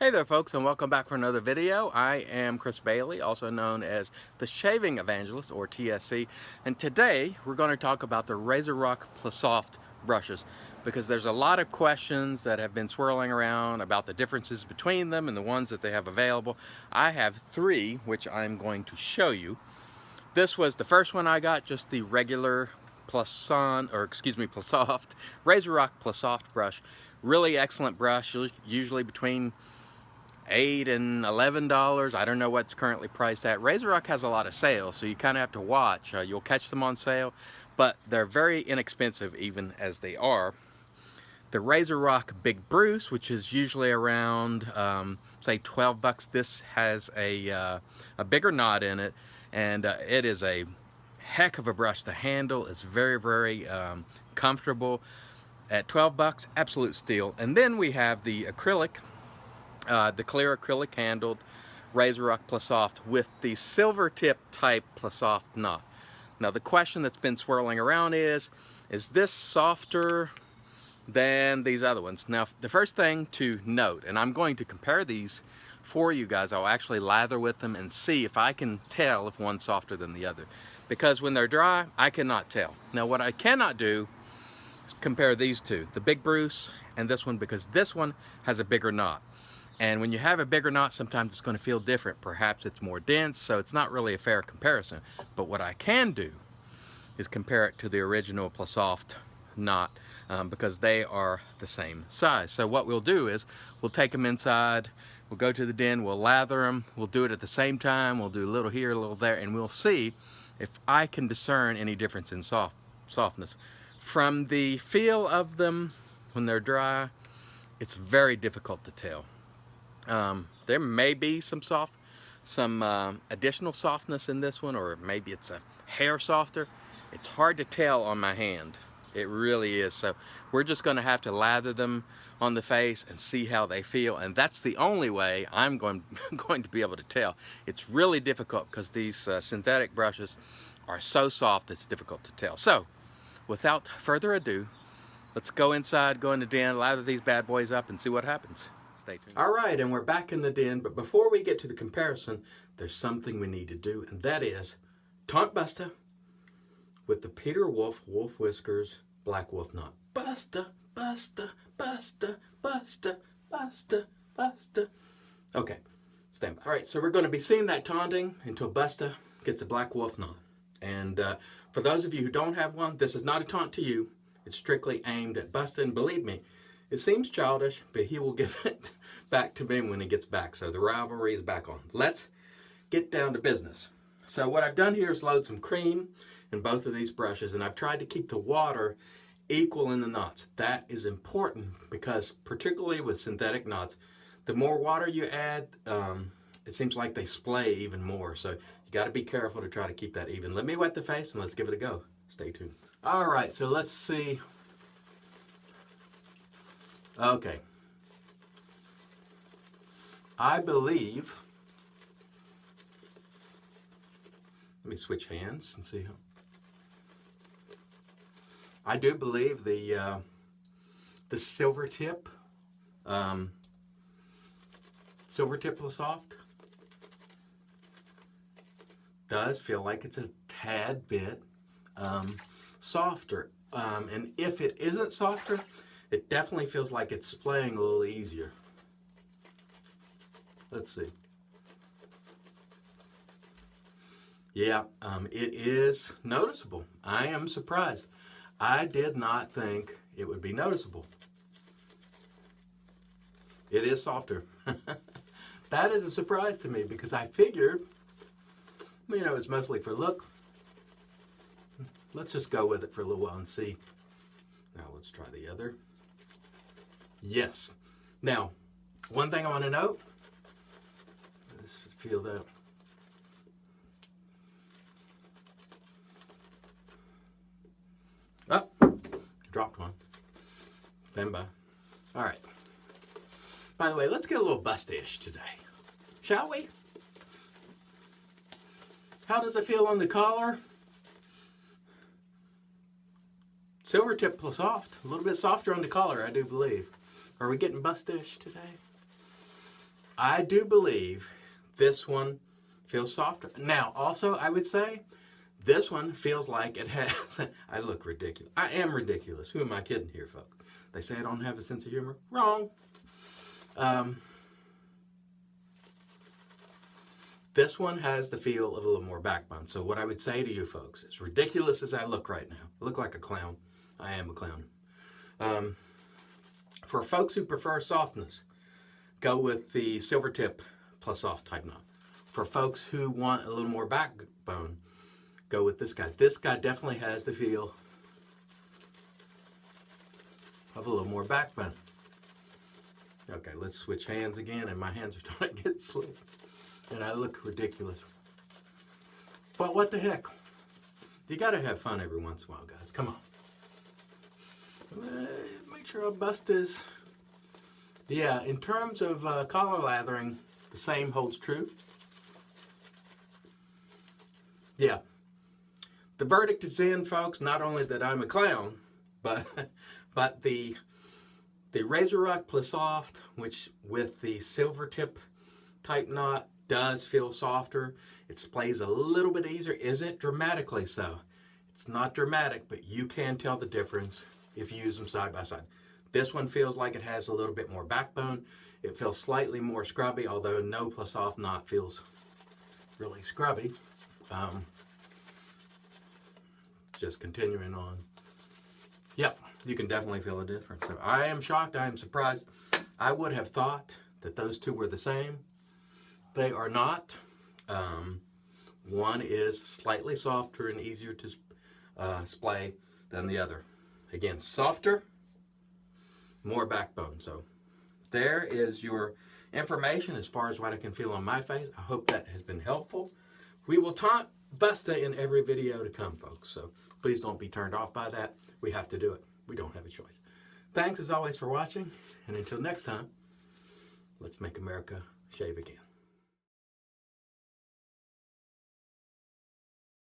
Hey there folks, and welcome back for another video. I am Chris Bailey, also known as the Shaving Evangelist, or TSC, and today we're going to talk about the RazoRock Plissoft brushes, because there's a lot of questions that have been swirling around about the differences between them and the ones that they have available. I have three, which I'm going to show you. This was the first one I got, just the regular Plissoft RazoRock Plissoft brush. Really excellent brush, usually between $8 and $11. I don't know what's currently priced at. RazoRock has a lot of sales, so you kind of have to watch. You'll catch them on sale, but they're very inexpensive even as they are. The RazoRock Big Bruce, which is usually around say 12 bucks. This has a bigger knot in it, and it is a heck of a brush. The handle is very comfortable. At 12 bucks, absolute steal. And then we have the acrylic, the clear acrylic handled RazoRock Plissoft with the silver tip type Plissoft knot. Now the question that's been swirling around is this softer than these other ones? Now the first thing to note, and I'm going to compare these for you guys, I'll actually lather with them and see if I can tell if one's softer than the other. Because when they're dry, I cannot tell. Now what I cannot do is compare these two, the Big Bruce and this one, because this one has a bigger knot. And when you have a bigger knot, sometimes it's going to feel different. Perhaps it's more dense, so it's not really a fair comparison. But what I can do is compare it to the original Plissoft knot, because they are the same size. So what we'll do is we'll take them inside, we'll go to the den, we'll lather them, we'll do it at the same time, we'll do a little here, a little there, and we'll see if I can discern any difference in softness. From the feel of them when they're dry, it's very difficult to tell. There may be some additional softness in this one, or maybe it's a hair softer. It's hard to tell on my hand. It really is. So we're just going to have to lather them on the face and see how they feel, and that's the only way I'm going to be able to tell. It's really difficult because these synthetic brushes are so soft it's difficult to tell. So without further ado, let's go inside, go in the den, lather these bad boys up, and see what happens. Stay tuned. All right, and we're back in the den, but before we get to the comparison, there's something we need to do, and that is taunt Busta with the Peter Wolf Wolf Whiskers Black Wolf knot. Busta, Busta, Busta, Busta, Busta, Busta. Okay, stand by. All right, so we're going to be seeing that taunting until Busta gets a Black Wolf knot. And for those of you who don't have one, this is not a taunt to you. It's strictly aimed at Busta, and believe me, it seems childish, but he will give it back to me when he gets back. So the rivalry is back on. Let's get down to business. So what I've done here is load some cream in both of these brushes, and I've tried to keep the water equal in the knots. That is important because, particularly with synthetic knots, the more water you add, it seems like they splay even more. So you got to be careful to try to keep that even. Let me wet the face and let's give it a go. Stay tuned. All right, so let's see. Okay. I believe, let me switch hands and see. I do believe the silver tip Plissoft does feel like it's a tad bit softer. And if it isn't softer, it definitely feels like it's splaying a little easier. Let's see. Yeah, it is noticeable. I am surprised. I did not think it would be noticeable. It is softer. That is a surprise to me because I figured, you know, it's mostly for look. Let's just go with it for a little while and see. Now let's try the other. Yes. Now, one thing I want to note, let's feel that. Oh, dropped one. Stand by. All right. By the way, let's get a little Busta-ish today, shall we? How does it feel on the collar? Silver tip Plissoft, a little bit softer on the collar, I do believe. Are we getting Busta-ish today? I do believe this one feels softer. Now, also, I would say this one feels like it has, I look ridiculous. I am ridiculous. Who am I kidding here, folks? They say I don't have a sense of humor. Wrong. This one has the feel of a little more backbone. So what I would say to you folks, as ridiculous as I look right now, I look like a clown. I am a clown. For folks who prefer softness, go with the silver tip Plissoft type knot. For folks who want a little more backbone, go with this guy. This guy definitely has the feel of a little more backbone. Okay, let's switch hands again, and my hands are starting to get slick, and I look ridiculous. But what the heck? You gotta have fun every once in a while, guys. Come on. Make sure our bust is... Yeah, in terms of collar lathering, the same holds true. Yeah. The verdict is in, folks. Not only that I'm a clown, but the RazoRock Plissoft, which with the silver tip type knot does feel softer. It splays a little bit easier. Isn't dramatically so. It's not dramatic, but you can tell the difference if you use them side by side. This one feels like it has a little bit more backbone. It feels slightly more scrubby, although no Plissoft knot feels really scrubby. Just continuing on. Yep, you can definitely feel a difference. So I am shocked. I am surprised. I would have thought that those two were the same. They are not. One is slightly softer and easier to splay than the other. Again, softer, more backbone. So there is your information as far as what I can feel on my face. I hope that has been helpful. We will taunt Busta in every video to come, folks. So please don't be turned off by that. We have to do it. We don't have a choice. Thanks as always for watching. And until next time, let's make America shave again.